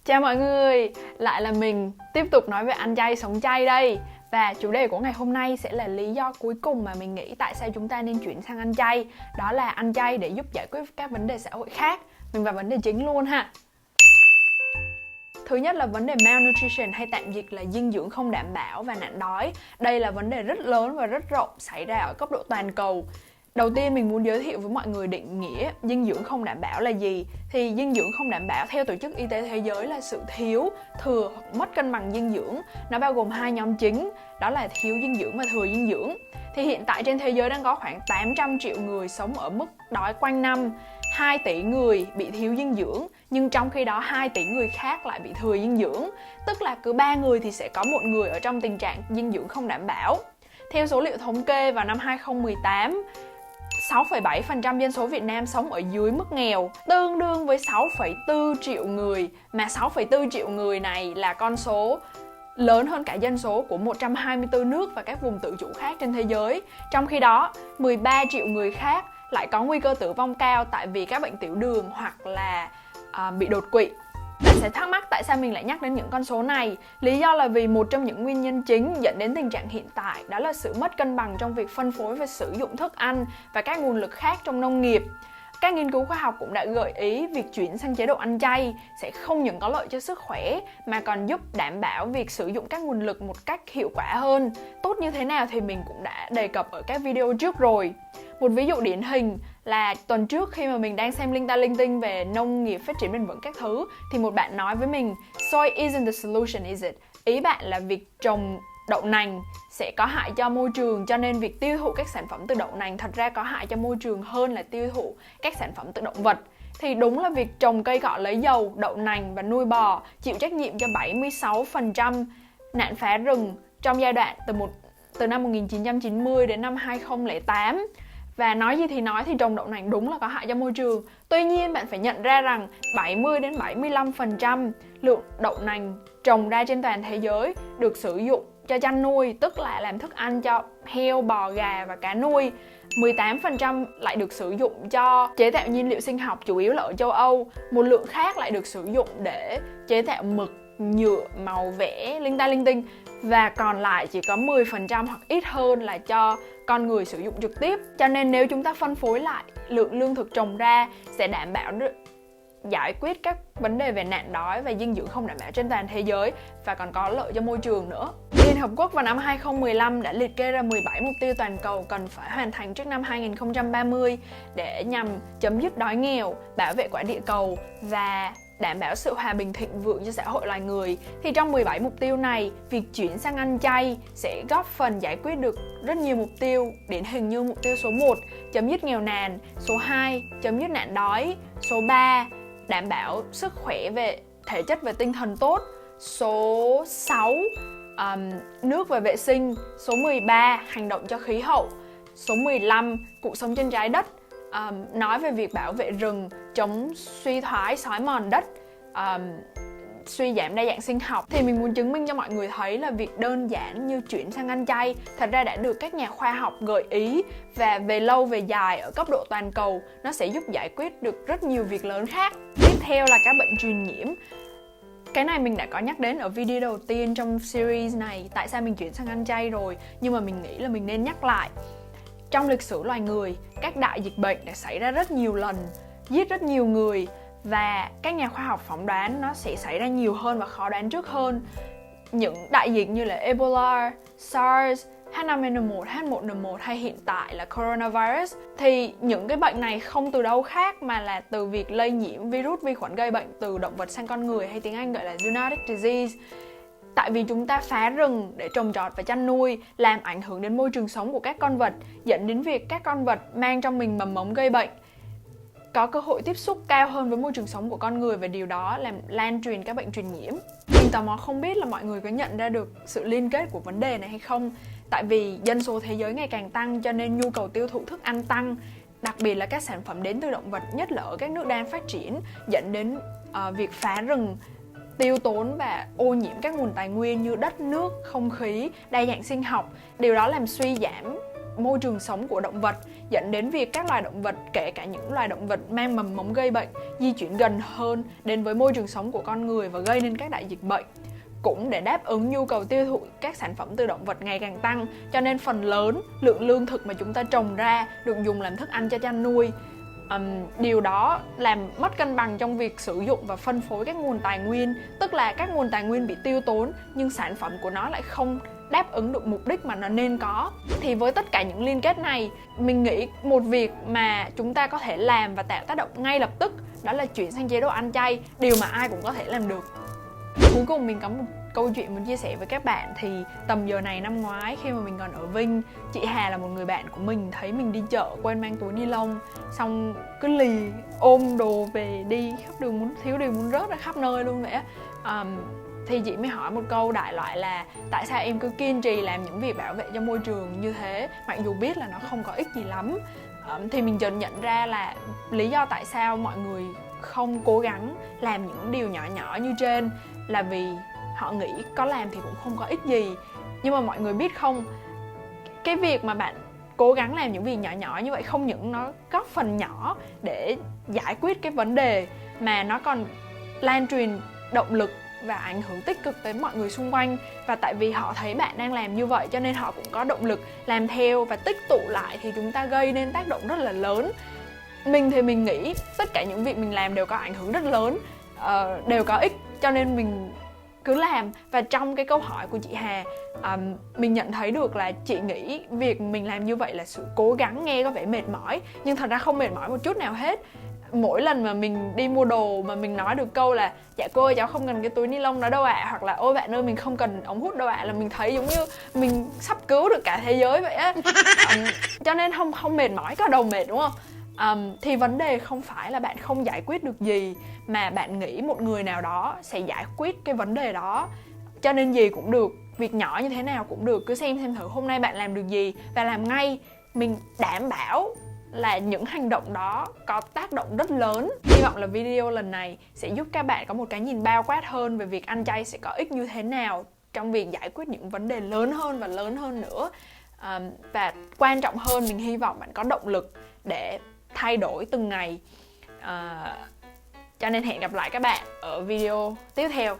Chào mọi người, lại là mình tiếp tục nói về ăn chay sống chay đây. Và chủ đề của ngày hôm nay sẽ là lý do cuối cùng mà mình nghĩ tại sao chúng ta nên chuyển sang ăn chay. Đó là ăn chay để giúp giải quyết các vấn đề xã hội khác. Mình vào vấn đề chính luôn ha. Thứ nhất là vấn đề malnutrition hay tạm dịch là dinh dưỡng không đảm bảo và nạn đói. Đây là vấn đề rất lớn và rất rộng xảy ra ở cấp độ toàn cầu. Đầu tiên mình muốn giới thiệu với mọi người định nghĩa dinh dưỡng không đảm bảo là gì. Thì dinh dưỡng không đảm bảo theo Tổ chức Y tế Thế giới là sự thiếu, thừa hoặc mất cân bằng dinh dưỡng. Nó bao gồm hai nhóm chính, đó là thiếu dinh dưỡng và thừa dinh dưỡng. Thì hiện tại trên thế giới đang có khoảng 800 triệu người sống ở mức đói quanh năm, 2 tỷ người bị thiếu dinh dưỡng, nhưng trong khi đó 2 tỷ người khác lại bị thừa dinh dưỡng. Tức là cứ 3 người thì sẽ có một người ở trong tình trạng dinh dưỡng không đảm bảo. Theo số liệu thống kê vào năm 2018, 6,7% dân số Việt Nam sống ở dưới mức nghèo, tương đương với 6,4 triệu người. Mà 6,4 triệu người này là con số lớn hơn cả dân số của 124 nước và các vùng tự chủ khác trên thế giới. Trong khi đó, 13 triệu người khác lại có nguy cơ tử vong cao tại vì các bệnh tiểu đường hoặc là bị đột quỵ. Bạn sẽ thắc mắc tại sao mình lại nhắc đến những con số này. Lý do là vì một trong những nguyên nhân chính dẫn đến tình trạng hiện tại đó là sự mất cân bằng trong việc phân phối và sử dụng thức ăn và các nguồn lực khác trong nông nghiệp. Các nghiên cứu khoa học cũng đã gợi ý việc chuyển sang chế độ ăn chay sẽ không những có lợi cho sức khỏe mà còn giúp đảm bảo việc sử dụng các nguồn lực một cách hiệu quả hơn. Tốt như thế nào thì mình cũng đã đề cập ở các video trước rồi. Một ví dụ điển hình là tuần trước khi mà mình đang xem linh ta linh tinh về nông nghiệp phát triển bền vững các thứ thì một bạn nói với mình soy isn't the solution, is it? Ý bạn là việc trồng đậu nành sẽ có hại cho môi trường, cho nên việc tiêu thụ các sản phẩm từ đậu nành thật ra có hại cho môi trường hơn là tiêu thụ các sản phẩm từ động vật. Thì đúng là việc trồng cây cọ lấy dầu, đậu nành và nuôi bò chịu trách nhiệm cho 76% nạn phá rừng trong giai đoạn từ năm 1990 đến năm 2008. Và nói gì thì nói thì trồng đậu nành đúng là có hại cho môi trường. Tuy nhiên bạn phải nhận ra rằng 70 đến 75% lượng đậu nành trồng ra trên toàn thế giới được sử dụng cho chăn nuôi, tức là làm thức ăn cho heo, bò, gà và cá nuôi. 18% lại được sử dụng cho chế tạo nhiên liệu sinh học, chủ yếu là ở châu Âu. Một lượng khác lại được sử dụng để chế tạo mực, nhựa, màu vẽ, linh ta linh tinh. Và còn lại chỉ có 10% hoặc ít hơn là cho con người sử dụng trực tiếp. Cho nên nếu chúng ta phân phối lại lượng lương thực trồng ra sẽ đảm bảo giải quyết các vấn đề về nạn đói và dinh dưỡng không đảm bảo trên toàn thế giới và còn có lợi cho môi trường nữa. Liên Hợp Quốc vào năm 2015 đã liệt kê ra 17 mục tiêu toàn cầu cần phải hoàn thành trước năm 2030 để nhằm chấm dứt đói nghèo, bảo vệ quả địa cầu và đảm bảo sự hòa bình thịnh vượng cho xã hội loài người. Thì trong 17 mục tiêu này, việc chuyển sang ăn chay sẽ góp phần giải quyết được rất nhiều mục tiêu, điển hình như mục tiêu số 1, chấm dứt nghèo nàn, số 2, chấm dứt nạn đói, số 3, đảm bảo sức khỏe về thể chất và tinh thần tốt, số 6, nước và vệ sinh, số 13, hành động cho khí hậu, số 15, cuộc sống trên trái đất, nói về việc bảo vệ rừng, chống suy thoái, xói mòn đất, suy giảm đa dạng sinh học. Thì mình muốn chứng minh cho mọi người thấy là việc đơn giản như chuyển sang ăn chay thật ra đã được các nhà khoa học gợi ý, và về lâu về dài ở cấp độ toàn cầu nó sẽ giúp giải quyết được rất nhiều việc lớn khác. Tiếp theo là các bệnh truyền nhiễm. Cái này mình đã có nhắc đến ở video đầu tiên trong series này, tại sao mình chuyển sang ăn chay rồi, nhưng mà mình nghĩ là mình nên nhắc lại. Trong lịch sử loài người, các đại dịch bệnh đã xảy ra rất nhiều lần, giết rất nhiều người, và các nhà khoa học phỏng đoán nó sẽ xảy ra nhiều hơn và khó đoán trước hơn. Những đại dịch như là Ebola, SARS, H5N1, H1N1 hay hiện tại là coronavirus, thì những cái bệnh này không từ đâu khác mà là từ việc lây nhiễm virus vi khuẩn gây bệnh từ động vật sang con người, hay tiếng Anh gọi là zoonotic disease. Tại vì chúng ta phá rừng để trồng trọt và chăn nuôi, làm ảnh hưởng đến môi trường sống của các con vật, dẫn đến việc các con vật mang trong mình mầm mống gây bệnh có cơ hội tiếp xúc cao hơn với môi trường sống của con người, và điều đó làm lan truyền các bệnh truyền nhiễm. Mình tò mò không biết là mọi người có nhận ra được sự liên kết của vấn đề này hay không. Tại vì dân số thế giới ngày càng tăng cho nên nhu cầu tiêu thụ thức ăn tăng, đặc biệt là các sản phẩm đến từ động vật, nhất là ở các nước đang phát triển, dẫn đến việc phá rừng, tiêu tốn và ô nhiễm các nguồn tài nguyên như đất, nước, không khí, đa dạng sinh học. Điều đó làm suy giảm môi trường sống của động vật, dẫn đến việc các loài động vật, kể cả những loài động vật mang mầm mống gây bệnh, di chuyển gần hơn đến với môi trường sống của con người và gây nên các đại dịch bệnh. Cũng để đáp ứng nhu cầu tiêu thụ các sản phẩm từ động vật ngày càng tăng, cho nên phần lớn lượng lương thực mà chúng ta trồng ra được dùng làm thức ăn cho chăn nuôi. Điều đó làm mất cân bằng trong việc sử dụng và phân phối các nguồn tài nguyên, tức là các nguồn tài nguyên bị tiêu tốn nhưng sản phẩm của nó lại không đáp ứng được mục đích mà nó nên có. Thì với tất cả những liên kết này, mình nghĩ một việc mà chúng ta có thể làm và tạo tác động ngay lập tức đó là chuyển sang chế độ ăn chay, điều mà ai cũng có thể làm được. Cuối cùng mình có một câu chuyện muốn chia sẻ với các bạn. Thì tầm giờ này năm ngoái, khi mà mình còn ở Vinh, chị Hà là một người bạn của mình thấy mình đi chợ quên mang túi ni lông, xong cứ lì ôm đồ về đi khắp đường, thiếu điều muốn rớt ra khắp nơi luôn vậy á. Thì chị mới hỏi một câu đại loại là tại sao em cứ kiên trì làm những việc bảo vệ cho môi trường như thế, mặc dù biết là nó không có ích gì lắm. Thì mình chợt nhận ra là lý do tại sao mọi người không cố gắng làm những điều nhỏ nhỏ như trên là vì họ nghĩ có làm thì cũng không có ích gì. Nhưng mà mọi người biết không, cái việc mà bạn cố gắng làm những việc nhỏ nhỏ như vậy không những nó góp phần nhỏ để giải quyết cái vấn đề, mà nó còn lan truyền động lực và ảnh hưởng tích cực tới mọi người xung quanh. Và tại vì họ thấy bạn đang làm như vậy cho nên họ cũng có động lực làm theo, và tích tụ lại thì chúng ta gây nên tác động rất là lớn. Mình thì mình nghĩ tất cả những việc mình làm đều có ảnh hưởng rất lớn, đều có ích, cho nên mình cứ làm. Và trong cái câu hỏi của chị Hà, mình nhận thấy được là chị nghĩ việc mình làm như vậy là sự cố gắng, nghe có vẻ mệt mỏi nhưng thật ra không mệt mỏi một chút nào hết. Mỗi lần mà mình đi mua đồ mà mình nói được câu là dạ cô ơi cháu không cần cái túi ni lông đó đâu ạ, hoặc là ôi bạn ơi mình không cần ống hút đâu ạ, là mình thấy giống như mình sắp cứu được cả thế giới vậy á. Cho nên không mệt mỏi, có đầu mệt đúng không? Thì vấn đề không phải là bạn không giải quyết được gì, mà bạn nghĩ một người nào đó sẽ giải quyết cái vấn đề đó, cho nên gì cũng được, việc nhỏ như thế nào cũng được, cứ xem thử hôm nay bạn làm được gì và làm ngay. Mình đảm bảo là những hành động đó có tác động rất lớn. Hy vọng là video lần này sẽ giúp các bạn có một cái nhìn bao quát hơn về việc ăn chay sẽ có ích như thế nào trong việc giải quyết những vấn đề lớn hơn và lớn hơn nữa. Và quan trọng hơn, mình hy vọng bạn có động lực để thay đổi từng ngày. Cho nên hẹn gặp lại các bạn ở video tiếp theo.